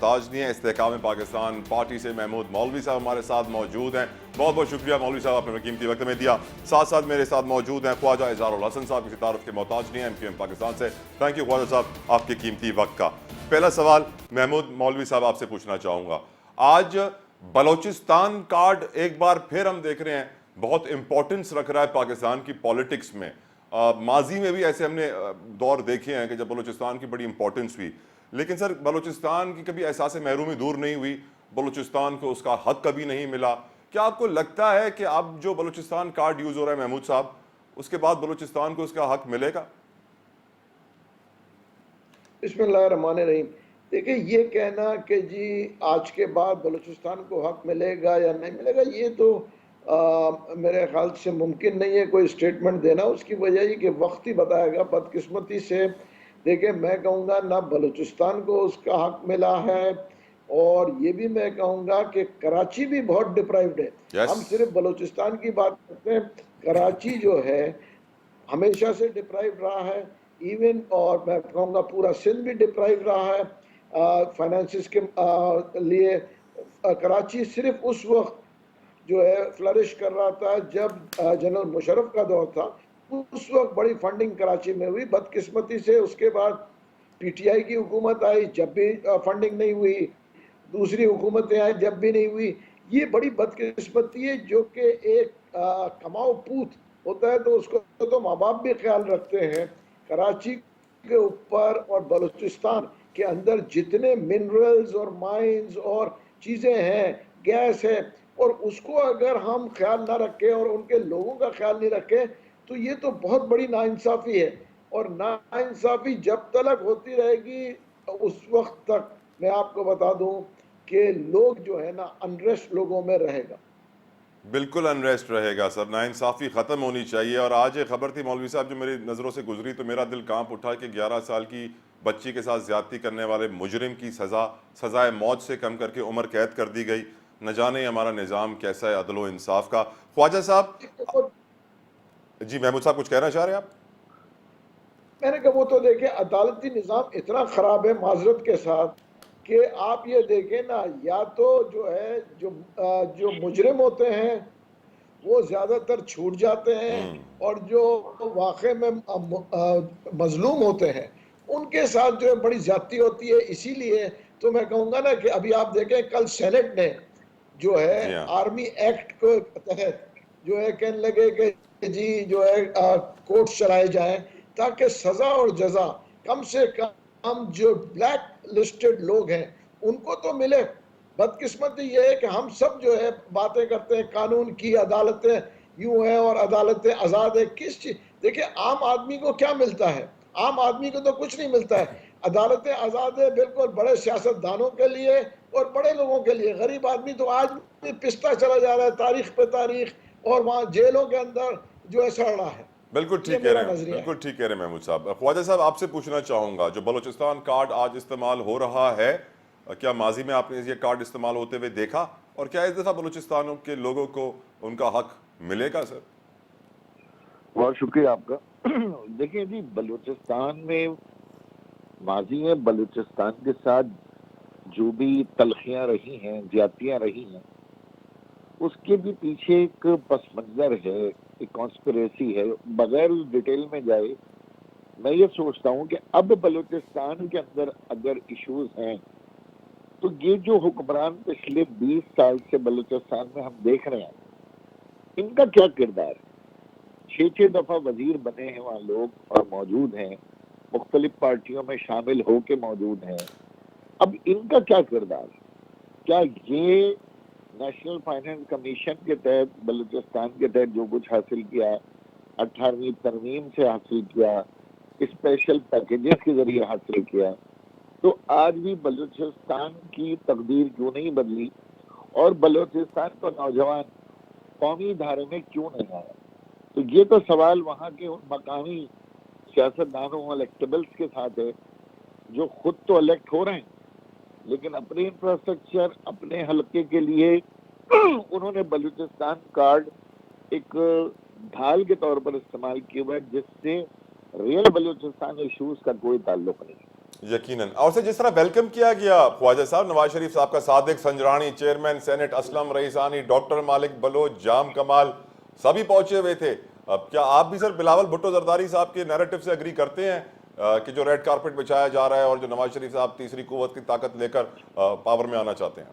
ताज नहीं है। इस्तेहकाम पाकिस्तान पार्टी से महमूद मौलवी साहब हमारे साथ मौजूद हैं। बहुत बहुत शुक्रिया मौलवी साहब, आपने कीमती वक्त में दिया। साथ साथ मेरे साथ मौजूद हैं ख्वाजा इज़हारुल हसन साहब, किसी तारुफ के मोहताज नहीं है, MQM पाकिस्तान से। थैंक यू ख्वाजा साहब आपके कीमती वक्त का। पहला सवाल महमूद मौलवी साहब आपसे पूछना चाहूँगा, आज बलोचिस्तान कार्ड एक बार फिर हम देख रहे हैं बहुत इंपॉर्टेंस रख रहा है पाकिस्तान की पॉलिटिक्स में। माजी में भी ऐसे हमने दौर देखे हैं कि जब बलूचिस्तान की बड़ी इंपॉर्टेंस हुई, लेकिन सर बलूचिस्तान की कभी एहसास महरूमी दूर नहीं हुई, बलूचिस्तान को उसका हक कभी नहीं मिला। क्या आपको लगता है कि अब जो बलूचिस्तान कार्ड यूज हो रहा है महमूद साहब, उसके बाद बलूचिस्तान को उसका हक मिलेगा? बिस्मिल्लाहिर्रहमानिर्रहीम। देखिए, ये कहना कि जी आज के बाद बलूचिस्तान को हक मिलेगा या नहीं मिलेगा, ये तो मेरे ख्याल से मुमकिन नहीं है कोई स्टेटमेंट देना। उसकी वजह ये कि वक्त ही बताएगा। बदकिस्मती से देखिए, मैं कहूँगा ना बलूचिस्तान को उसका हक मिला है, और ये भी मैं कहूँगा कि कराची भी बहुत डिप्राइव्ड है। यस। हम सिर्फ बलूचिस्तान की बात करते हैं, कराची जो है हमेशा से डिप्राइव रहा है। इवन और मैं कहूँगा पूरा सिंध भी डिप्राइव रहा है फाइनेंसिस के लिए। कराची सिर्फ उस वक्त जो है फ्लरिश कर रहा था जब जनरल मुशर्रफ का दौर था। उस वक्त बड़ी फंडिंग कराची में हुई। बदकिस्मती से उसके बाद PTI की हुकूमत आई, जब भी फंडिंग नहीं हुई। दूसरी हुकूमतें आई, जब भी नहीं हुई। ये बड़ी बदकिस्मती है जो कि एक कमाओ पूत होता है तो उसको तो माँ बाप भी ख्याल रखते हैं। कराची के ऊपर और बलूचिस्तान के अंदर जितने मिनरल्स और माइंस और चीज़ें हैं, गैस है, और उसको अगर हम ख्याल ना रखें और उनके लोगों का ख्याल नहीं रखें तो ये तो बहुत बड़ी नाइंसाफ़ी है। और नाइंसाफ़ी जब तक होती रहेगी उस वक्त तक मैं आपको बता दूं कि लोग जो है ना अनरेस्ट लोगों में रहेगा। बिल्कुल अनरेस्ट रहेगा सर, नाइंसाफ़ी ख़त्म होनी चाहिए। और आज एक खबर थी मौलवी साहब जो मेरी नज़रों से गुजरी तो मेरा दिल कांप उठा कि 11 साल की बच्ची के साथ ज्यादती करने वाले मुजरिम की सज़ाए मौत से कम करके उम्र कैद कर दी गई। न जाने हमारा निज़ाम कैसा है अदल व इंसाफ का। ख्वाजा साहब जी, महमूद साहब कुछ कहना चाह रहे हैं आप? मैंने कहा वो तो देखिए अदालती निज़ाम इतना ख़राब है माजरत के साथ कि आप ये देखें ना, या तो जो है जो मुजरिम होते हैं वो ज़्यादातर छूट जाते हैं, और जो वाक़ई में मजलूम होते हैं उनके साथ जो है बड़ी ज़्यादती होती है। इसीलिए तो मैं कहूँगा ना कि अभी आप देखें कल सेनेट ने जो जी है हाँ। आर्मी एक्ट को तहत जो है कहने लगे कि जी जो है कोर्ट चलाए जाएं ताकि सजा और जजा कम से कम जो ब्लैक लिस्टेड लोग हैं उनको तो मिले। बदकिस्मती ये है कि हम सब जो है बातें करते हैं कानून की, अदालतें यूं है और अदालतें आज़ाद है। किस चीज, देखिए आम आदमी को क्या मिलता है? आम आदमी को तो कुछ नहीं मिलता है। अदालतें आज़ाद है बिल्कुल बड़े सियासतदानों के लिए और बड़े लोगों के लिए। गरीब आदमी तो आज भी पिसता चला जा रहा है तारीख पे तारीख, और वहाँ जेलों के अंदर जो है सड़ रहा है। बिल्कुल ये ठीक कह मेरा रहे हैं, नजरिया है। बिल्कुल ठीक कह रहे हैं महमूद साहब। ख्वाजा साहब आपसे पूछना चाहूँगा, जो बलूचिस्तान कार्ड आज इस्तेमाल हो रहा है, क्या माजी में आपने ये कार्ड इस्तेमाल होते हुए देखा? और क्या इस दफ़ा बलूचिस्तान के लोगों को उनका हक मिलेगा सर? बहुत शुक्रिया आपका। देखिए जी, बलूचिस्तान में माजी में बलूचिस्तान के साथ जो भी तलखियां रही हैं, ज्यादतियां रही हैं, उसके भी पीछे एक पस मंजर है, एक कॉन्स्पिरेसी है। बगैर डिटेल में जाए, मैं ये सोचता हूँ कि अब बलूचिस्तान के अंदर अगर इश्यूज हैं तो ये जो हुक्मरान पिछले 20 साल से बलूचिस्तान में हम देख रहे हैं, इनका क्या किरदार है? 6-6 दफा वजीर बने हैं वहाँ लोग और मौजूद हैं, मुख्तलिफ पार्टियों में शामिल होके मौजूद हैं। अब इनका क्या किरदार है? क्या ये नेशनल फाइनेंस कमीशन के तहत बलूचिस्तान के तहत जो कुछ हासिल किया, 18वीं तरमीम से हासिल किया, स्पेशल पैकेजेस के जरिए हासिल किया, तो आज भी बलूचिस्तान की तकदीर क्यों नहीं बदली और बलूचिस्तान का नौजवान कौमी धारे में क्यों नहीं आया? तो ये तो सवाल वहाँ के उन मकामी सियासतदानों इलेक्टेबल्स के साथ है जो खुद तो इलेक्ट हो रहे हैं, लेकिन अपने इंफ्रास्ट्रक्चर, अपने हलके के लिए उन्होंने बलूचिस्तान कार्ड एक ढाल के तौर पर इस्तेमाल किया हुआ है, जिससे रियल बलूचिस्तान इश्यूज का कोई ताल्लुक नहीं। यकीनन। और से जिस तरह वेलकम किया गया ख्वाजा साहब, नवाज शरीफ साहब का Sadiq Sanjrani, chairman senate Aslam Raisani, doctor मालिक बलोच, जाम कमाल, सभी पहुंचे हुए थे। अब क्या आप भी सर बिलावल भुट्टो जरदारी साहब के नैरेटिव से एग्री करते हैं कि जो रेड कारपेट बिछाया जा रहा है और जो नवाज शरीफ साहब तीसरी कुव्वत की ताकत लेकर पावर में आना चाहते हैं?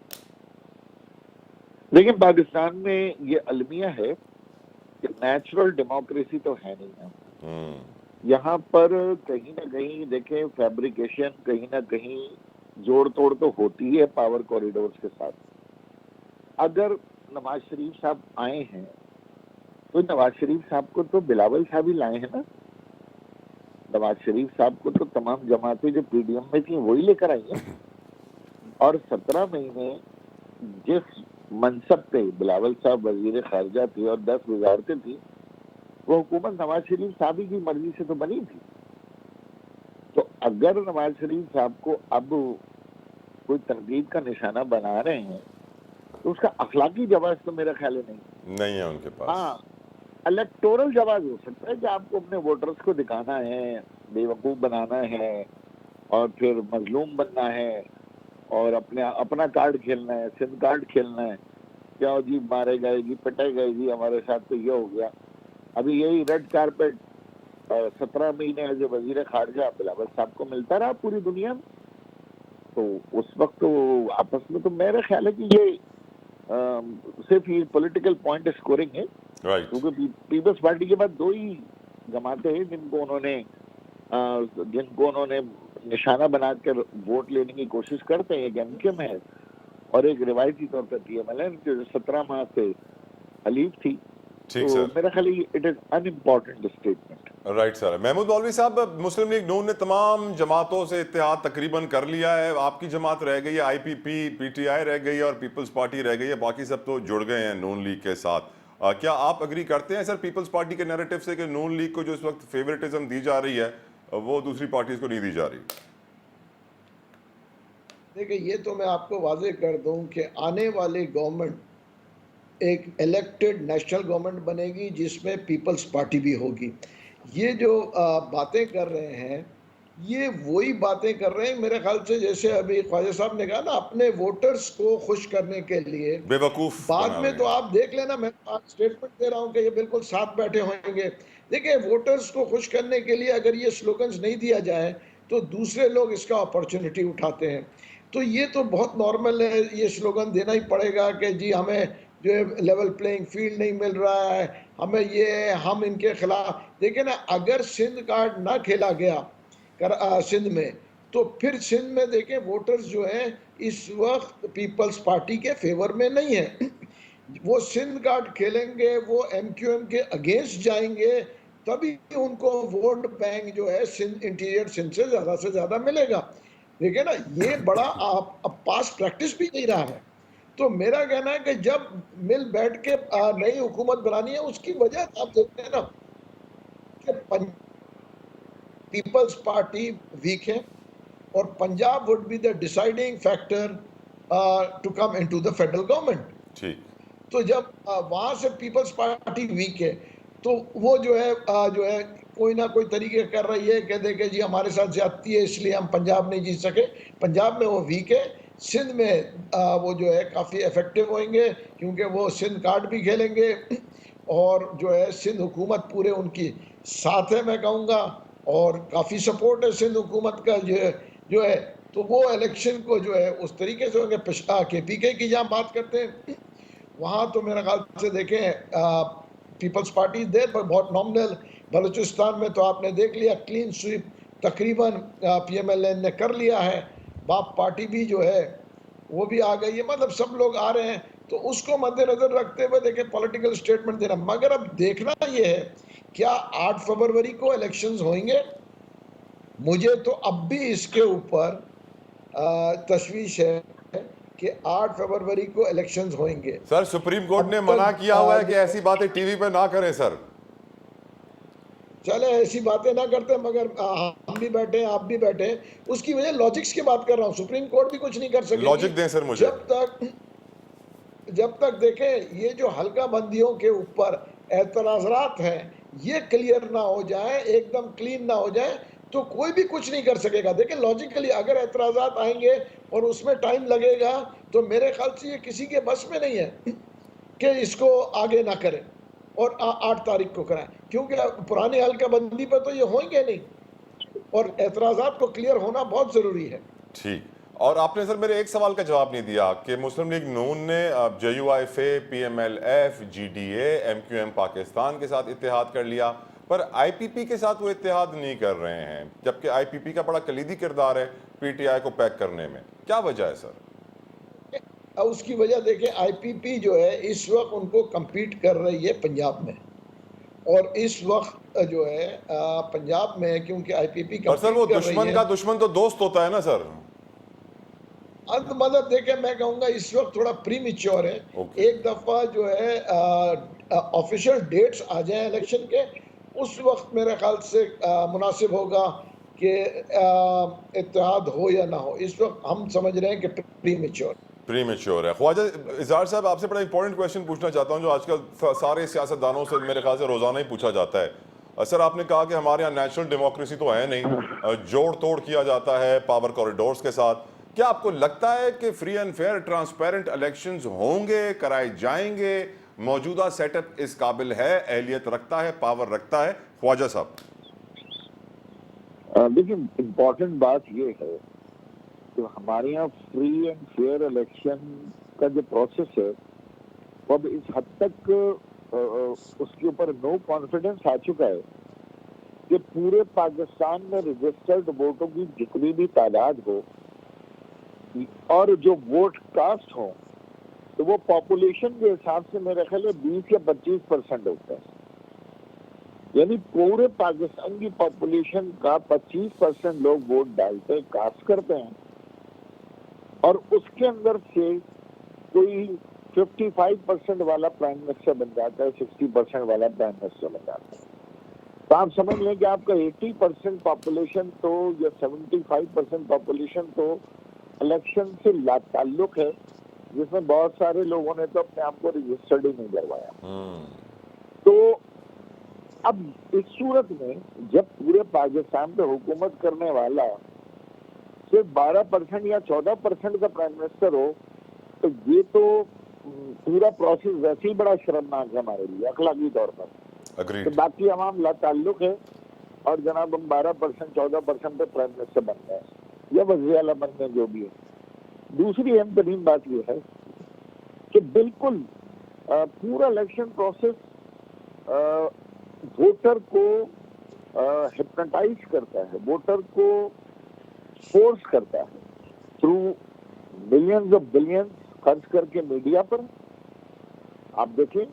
लेकिन पाकिस्तान में ये अलमिया है कि नेचुरल डेमोक्रेसी तो है नहीं है। यहाँ पर कहीं ना कहीं देखें फैब्रिकेशन, कहीं ना कहीं जोड़ तोड़ तो होती है पावर कॉरिडोर्स के साथ। अगर नवाज शरीफ साहब आए हैं तो नवाज शरीफ साहब को तो बिलावल साहब ही लाए हैं ना। नवाज शरीफ साहब को तो तमाम जमातें जो पीडीएम में थी वही लेकर आई हैं। और 17 महीने जिस मनसब पे बिलावल साहब वजीर खारजा थे और 10 वजारतें थी, वो हुकूमत नवाज शरीफ साहब की मर्जी से तो बनी थी। तो अगर नवाज शरीफ साहब को अब कोई तनकीद का निशाना बना रहे हैं तो उसका अखलाकी जवाब तो मेरा ख्याल नहीं है उनके पास। हाँ, इलेक्टोरल जवाब हो सकता है कि आपको अपने वोटर्स को दिखाना है, बेवकूफ बनाना है और फिर मजलूम बनना है और अपना कार्ड खेलना है, सिंध कार्ड खेलना है। क्या जी मारे गए जी, पिटाई गए जी, हमारे साथ तो ये हो गया। अभी यही रेड कारपेट 17 महीने एज वजीर खारजा बिलावल साहब को मिलता रहा पूरी दुनिया में। तो उस वक्त तो आपस में तो मेरा ख्याल है कि ये सिर्फ ये पॉलिटिकल पॉइंट स्कोरिंग है। क्योंकि पीपल्स पार्टी के बाद 2 ही जमातें हैं जिनको उन्होंने निशाना बनाकर वोट लेने की कोशिश करते हैं। एक एमकेएम है और एक रिवायती तौर पर पीएमएल जो 17 माह से हलीफ थी। ठीक तो सर, मेरा ख्याल it is unimportant statement. Right sir. Mahmood Maulvi साहब, मुस्लिम लीग नून ने तमाम जमातों से इत्तेहाद तकरीबन कर लिया है। आपकी जमात रह गई है, आईपीपी, पीटीआई रह गई है और पीपल्स पार्टी रह गई है। बाकी सब तो जुड़ गए हैं नून लीग के साथ। क्या आप एग्री करते हैं सर पीपल्स पार्टी के नैरेटिव से कि नून लीग को जो इस वक्त फेवरेटिज्म दी जा रही है वो दूसरी पार्टीज को नहीं दी जा रही? देखिए, ये तो मैं आपको वाजे कर दूं कि आने वाली गवर्नमेंट एक इलेक्टेड नेशनल गवर्नमेंट बनेगी जिसमें पीपल्स पार्टी भी होगी। ये जो बातें कर रहे हैं, ये वही बातें कर रहे हैं मेरे ख्याल से, जैसे अभी ख्वाजा साहब ने कहा ना, अपने वोटर्स को खुश करने के लिए। बेवकूफ बाद में तो आप देख लेना, मैं स्टेटमेंट दे रहा हूं कि ये बिल्कुल साथ बैठे होंगे। देखिए, वोटर्स को खुश करने के लिए अगर ये स्लोगन्स नहीं दिया जाए तो दूसरे लोग इसका अपॉर्चुनिटी उठाते हैं। तो ये तो बहुत नॉर्मल है, ये स्लोगन देना ही पड़ेगा कि जी हमें जो है लेवल प्लेइंग फील्ड नहीं मिल रहा है, हमें ये, हम इनके खिलाफ। देखिए ना, अगर सिंध कार्ड ना खेला गया सिंध में, तो फिर सिंध में देखें वोटर्स जो हैं इस वक्त पीपल्स पार्टी के फेवर में नहीं है। वो सिंध कार्ड खेलेंगे, वो एमक्यूएम के अगेंस्ट जाएंगे, तभी उनको वोट बैंक जो है सिंध, इंटीरियर सिंध से ज्यादा मिलेगा। देखिए ना, ये बड़ा अब पास प्रैक्टिस भी नहीं रहा है। तो मेरा कहना है कि जब मिल बैठ के नई हुकूमत बनानी है, उसकी वजह आप देखते हैं ना कि पीपल्स पार्टी वीक है और Punjab would be the deciding factor to come into the federal government. ठीक। तो जब वहां से पीपल्स पार्टी वीक है तो वो जो है कोई ना कोई तरीके कर रही है, कह दे कि जी हमारे साथ ज्यादती है इसलिए हम पंजाब नहीं जीत सके। पंजाब में वो वीक है, सिंध में वो जो है काफ़ी इफेक्टिव होंगे क्योंकि वो सिंध कार्ड भी खेलेंगे और जो है सिंध हुकूमत पूरे उनकी साथ है, मैं कहूँगा, और काफ़ी सपोर्ट है सिंध हुकूमत का जो है। तो वो इलेक्शन को जो है उस तरीके से होंगे। के पीके की जहाँ बात करते हैं, वहाँ तो मेरे ख्याल से देखें पीपल्स पार्टी देर पर बहुत नॉमिनल। बलूचिस्तान में तो आपने देख लिया क्लीन स्वीप तकरीबन पीएमएलएन ने कर लिया है। बाप पार्टी भी जो है वो भी आ गई है, मतलब सब लोग आ रहे हैं। तो उसको मद्देनजर रखते हुए देखें पॉलिटिकल स्टेटमेंट देना। मगर अब देखना ये है, क्या 8 फरवरी को इलेक्शंस होंगे? मुझे तो अब भी इसके ऊपर तशवीश है कि 8 फरवरी को इलेक्शंस होंगे। सर, सुप्रीम कोर्ट ने मना किया हुआ है कि ऐसी बातें टीवी पे ना करें सर। चले ऐसी बातें ना करते, मगर हम भी बैठे हैं, आप भी बैठे हैं, उसकी वजह लॉजिक्स की बात कर रहा हूँ। सुप्रीम कोर्ट भी कुछ नहीं कर सकेगी। लॉजिक दें सर मुझे। जब तक देखें ये जो हल्का बंदियों के ऊपर एतराज़ात हैं ये क्लियर ना हो जाए, एकदम क्लीन ना हो जाए, तो कोई भी कुछ नहीं कर सकेगा। देखिए लॉजिकली अगर एतराज़ात आएंगे और उसमें टाइम लगेगा तो मेरे ख्याल से ये किसी के बस में नहीं है कि इसको आगे ना करें और 8 तारीख को कराएं, क्योंकि पुरानी हल्का बंदी पर तो ये होंगे नहीं और एतराज़ात को क्लियर होना बहुत ज़रूरी है। ठीक। और आपने सर मेरे एक सवाल का जवाब नहीं दिया कि मुस्लिम लीग नून ने JUIFA, PMLF, GDA, MQM Pakistan के साथ इत्तेहाद कर लिया, पर IPP के साथ वो इत्तेहाद नहीं कर रहे हैं, जबकि IPP का बड़ा कलीदी किरदार है PTI को पैक करने में। क्या वजह है सर? अब उसकी वजह देखें, IPP जो है इस वक्त उनको कम्पीट कर रही है पंजाब में, और इस वक्त जो है पंजाब में क्योंकि IPP पर सर वो कम्पीट कर रही दुश्मन है। का दुश्मन तो दोस्त होता है ना सर। मतलब देखें, मैं कहूँगा इस वक्त थोड़ा प्रीमेच्योर है। ओके। एक दफ़ा जो है ऑफिशियल डेट्स आ जाए इलेक्शन के, उस वक्त मेरे ख्याल से मुनासिब होगा कि इत्तेहाद हो या ना हो। इस वक्त हम समझ रहे हैं कि प्रीमेच्योर है। ख्वाजा इजहार साहब, आपसे बड़ा इंपॉर्टेंट क्वेश्चन पूछना चाहता हूं जो आजकल सारे सियासतदानों से मेरे ख्याल से रोजाना ही पूछा जाता है। सर आपने कहा कि हमारे यहाँ नेचुरल डेमोक्रेसी तो है नहीं, जोड़ तोड़ किया जाता है पावर कॉरिडोर्स के साथ। क्या आपको लगता है कि free and fair transparent elections होंगे, कराए जाएंगे? मौजूदा सेटअप इस काबिल है, अहलियत रखता है, पावर रखता है? ख्वाजा साहब देखिए इम्पोर्टेंट बात ये है कि हमारे यहाँ फ्री एंड फेयर इलेक्शन का जो प्रोसेस है वो अब इस हद तक उसके ऊपर नो कॉन्फिडेंस आ चुका है कि पूरे पाकिस्तान में रजिस्टर्ड वोटों की जितनी भी तादाद हो और जो वोट कास्ट हो तो वो पॉपुलेशन के हिसाब से मेरे ख्याल में 20 या 25% होता है। यानी पूरे पाकिस्तान की पॉपुलेशन का 25% लोग वोट डालते, कास्ट करते हैं, और उसके अंदर से कोई 55% वाला प्राइम मिनिस्टर बन जाता है, 60% वाला प्राइम मिनिस्टर बन जाता है। तो आप समझ लें कि आपका 80% पॉपुलेशन तो या 75% पॉपुलेशन तो इलेक्शन से लाताल्लुक है, जिसमें बहुत सारे लोगों ने तो अपने आप को रजिस्टर्ड ही नहीं करवाया। तो अब इस सूरत में जब पूरे पाकिस्तान पे हुकूमत करने वाला सिर्फ 12% या 14% का प्राइम मिनिस्टर हो, तो ये तो पूरा प्रोसेस वैसे ही बड़ा शर्मनाक है हमारे लिए अखलाकी तौर पर। तो बाकी अवाम लाताल्लुक है और जनाब हम 12% 14% पे प्राइम मिनिस्टर बन गए या वज़ीर आला बन गए, जो भी है। दूसरी अहम तरीन बात यह है कि बिल्कुल पूरा इलेक्शन प्रोसेस वोटर को हिप्नोटाइज करता है, वोटर को फोर्स करता है थ्रू मिलियंस ऑफ बिलियंस खर्च करके मीडिया पर। आप देखें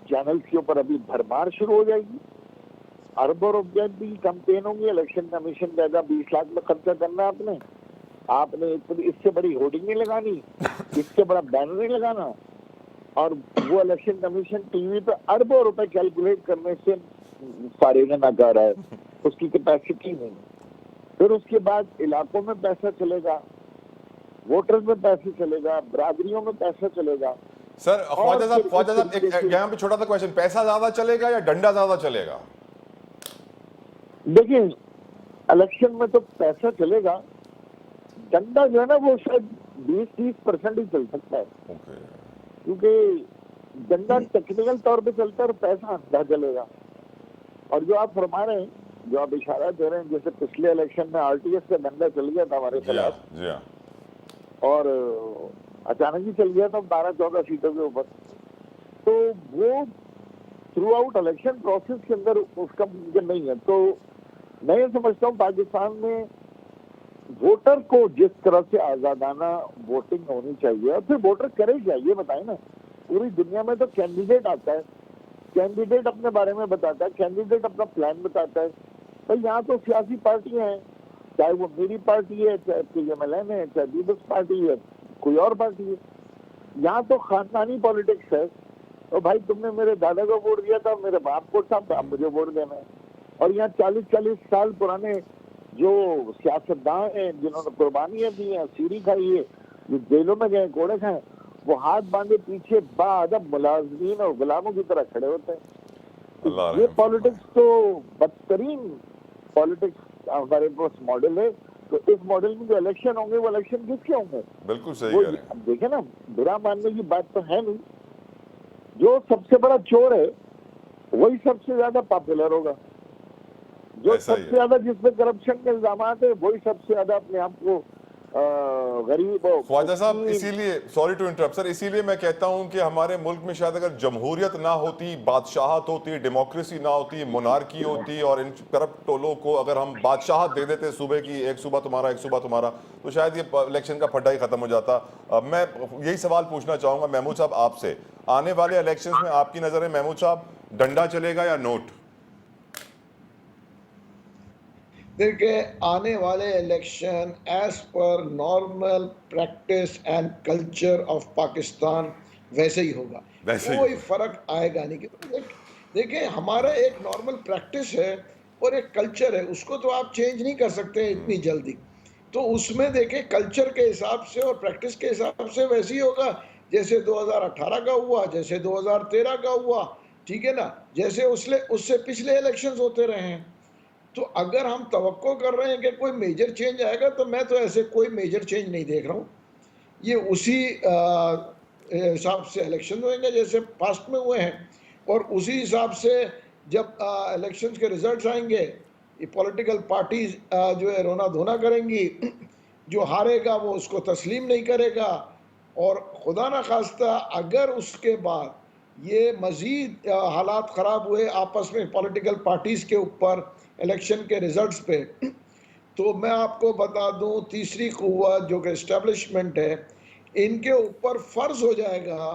चैनल के ऊपर अभी भरमार शुरू हो जाएगी, अरबों रुपए की कैंपेन होंगी। इलेक्शन कमीशन कहता 20 लाख में खर्चा करना है आपने इससे बड़ी होर्डिंग नहीं लगानी, इससे बड़ा बैनर नहीं लगाना, और वो इलेक्शन कमीशन टीवी पे अरबों रुपए कैलकुलेट करने से फारिग ना कर रहा है, उसकी कैपेसिटी नहीं। फिर उसके बाद इलाकों में पैसा चलेगा, वोटर्स में पैसा चलेगा, बरादरियों में पैसा चलेगा। सर ख्वाजा साहब एक यहाँ पे छोटा सा क्वेश्चन, पैसा ज्यादा चलेगा या डंडा ज्यादा चलेगा? देखिए इलेक्शन में तो पैसा चलेगा, डंडा जो है ना वो शायद 20-30% ही चल सकता है, क्योंकि डंडा टेक्निकल तौर पे चलता है और पैसा अंधा चलेगा। और जो आप फरमा रहे हैं, जो आप इशारा दे रहे हैं, जैसे पिछले इलेक्शन में RTS का डंडा चल गया था हमारे खिलाफ, और अचानक ही चल गया था 12-14 सीटों के ऊपर, तो वो थ्रू आउट इलेक्शन प्रोसेस के अंदर उसका मुमकिन नहीं है। तो मैं ये समझता हूँ पाकिस्तान में वोटर को जिस तरह से आजादाना वोटिंग होनी चाहिए, और फिर वोटर करे क्या ये बताए ना। पूरी दुनिया में तो कैंडिडेट आता है, कैंडिडेट अपने बारे में बताता है, कैंडिडेट अपना प्लान बताता है। भाई यहाँ तो सियासी पार्टियां हैं, चाहे वो मेरी पार्टी है, चाहे PMLN है, चाहे पीपल्स पार्टी है, कोई और पार्टी है। यहाँ तो खानदानी पॉलिटिक्स है। तो भाई तुमने मेरे दादा को वोट दिया था, मेरे बाप को था, तो अब मुझे वोट देना है। और यहाँ 40-40 साल पुराने जो सियासतदान हैं, जिन्होंने कुर्बानियां दी हैं, सीरी खाई है, जो जेलों में गए, कोड़े खाए, वो हाथ बांधे पीछे बाअदब मुलाजिमीन और गुलामों की तरह खड़े होते हैं। तो ये पॉलिटिक्स तो बदतरीन पॉलिटिक्स हमारे पास मॉडल है, तो इस मॉडल में जो इलेक्शन होंगे वो इलेक्शन किसके होंगे? बिल्कुल सही वो कह रहे हैं। अब देखे ना, बुरा मानने की बात तो है नहीं, जो सबसे बड़ा चोर है वही सबसे ज्यादा पॉपुलर होगा, जो ऐसा ही है। सबसे ज्यादा जिसमें करप्शन के इल्जाम है वही सबसे ज्यादा अपने आप को गरीब ख्वाजा साहब, इसीलिए सॉरी टू इंटरप्ट सर, इसीलिए मैं कहता हूं कि हमारे मुल्क में शायद अगर जमहूरियत ना होती, बादशाहत होती, डेमोक्रेसी ना होती, मोनार्की होती और इन करप्ट टोलों को अगर हम बादशाहत दे देते सूबे की, एक सूबा तुम्हारा एक सूबा तुम्हारा, तो शायद ये इलेक्शन का फड्डा ही खत्म हो जाता। मैं यही सवाल पूछना चाहूंगा महमूद साहब आपसे, आने वाले इलेक्शन में आपकी नजर है महमूद साहब, डंडा चलेगा या नोट? देखिए, आने वाले election as per normal practice and culture of Pakistan वैसे ही होगा, वैसे ही कोई होगा। फर्क आएगा नहीं। देखिए, हमारा एक नॉर्मल प्रैक्टिस है और एक कल्चर है, उसको तो आप चेंज नहीं कर सकते इतनी जल्दी। तो उसमें देखिए, कल्चर के हिसाब से और प्रैक्टिस के हिसाब से वैसे ही होगा, जैसे 2018 का हुआ, जैसे 2013 का हुआ, ठीक है ना, जैसे उससे पिछले इलेक्शंस होते रहे हैं। तो अगर हम तवक्को कर रहे हैं कि कोई मेजर चेंज आएगा, तो मैं तो ऐसे कोई मेजर चेंज नहीं देख रहा हूँ। ये उसी हिसाब से इलेक्शन होंगे जैसे पास्ट में हुए हैं, और उसी हिसाब से जब इलेक्शंस के रिजल्ट्स आएंगे, ये पॉलिटिकल पार्टीज जो है रोना धोना करेंगी, जो हारेगा वो उसको तस्लीम नहीं करेगा, और खुदा ना खास्ता अगर उसके बाद ये मज़ीद हालात ख़राब हुए आपस में पॉलिटिकल पार्टीज़ के ऊपर इलेक्शन के रिजल्ट्स पे, तो मैं आपको बता दूं, तीसरी कुव्वत जो कि इस्टेब्लिशमेंट है, इनके ऊपर फ़र्ज़ हो जाएगा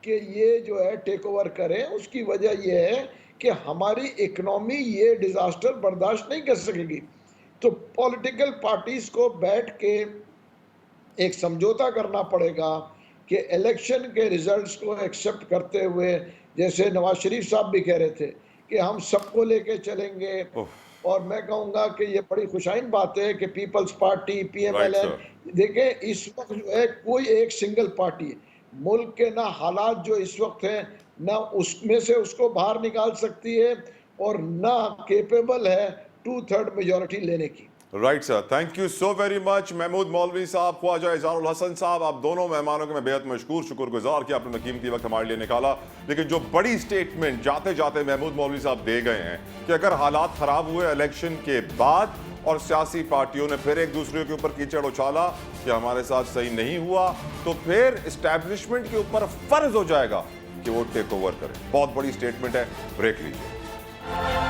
कि ये जो है टेक ओवर करें। उसकी वजह ये है कि हमारी इकनॉमी ये डिज़ास्टर बर्दाश्त नहीं कर सकेगी। तो पॉलिटिकल पार्टीज़ को बैठ के एक समझौता करना पड़ेगा कि इलेक्शन के रिजल्ट्स को एक्सेप्ट करते हुए, जैसे नवाज शरीफ साहब भी कह रहे थे कि हम सबको लेके चलेंगे, और मैं कहूँगा कि ये बड़ी खुशाइन बात है कि पीपल्स पार्टी, PMLN, देखें इस वक्त जो है कोई एक सिंगल पार्टी है, मुल्क के ना हालात जो इस वक्त हैं, ना उसमें से उसको बाहर निकाल सकती है, और ना केपेबल है 2/3 मेजॉरिटी लेने की। Right sir, thank you so very much Mahmood Maulvi साहब, ख्वाजा इज़हारुल हसन साहब, आप दोनों मेहमानों के मैं बेहद मशकूर शुक्रगुजार कि आपने कीमती वक्त हमारे लिए निकाला। लेकिन जो बड़ी स्टेटमेंट जाते जाते महमूद मौलवी साहब दे गए हैं कि अगर हालात ख़राब हुए इलेक्शन के बाद और सियासी पार्टियों ने फिर एक दूसरे के ऊपर कीचड़ उछाला कि हमारे साथ सही नहीं हुआ, तो फिर इस्टेब्लिशमेंट के ऊपर फ़र्ज हो जाएगा कि वो टेक ओवर करें। बहुत बड़ी स्टेटमेंट है, ब्रेक लीजिए।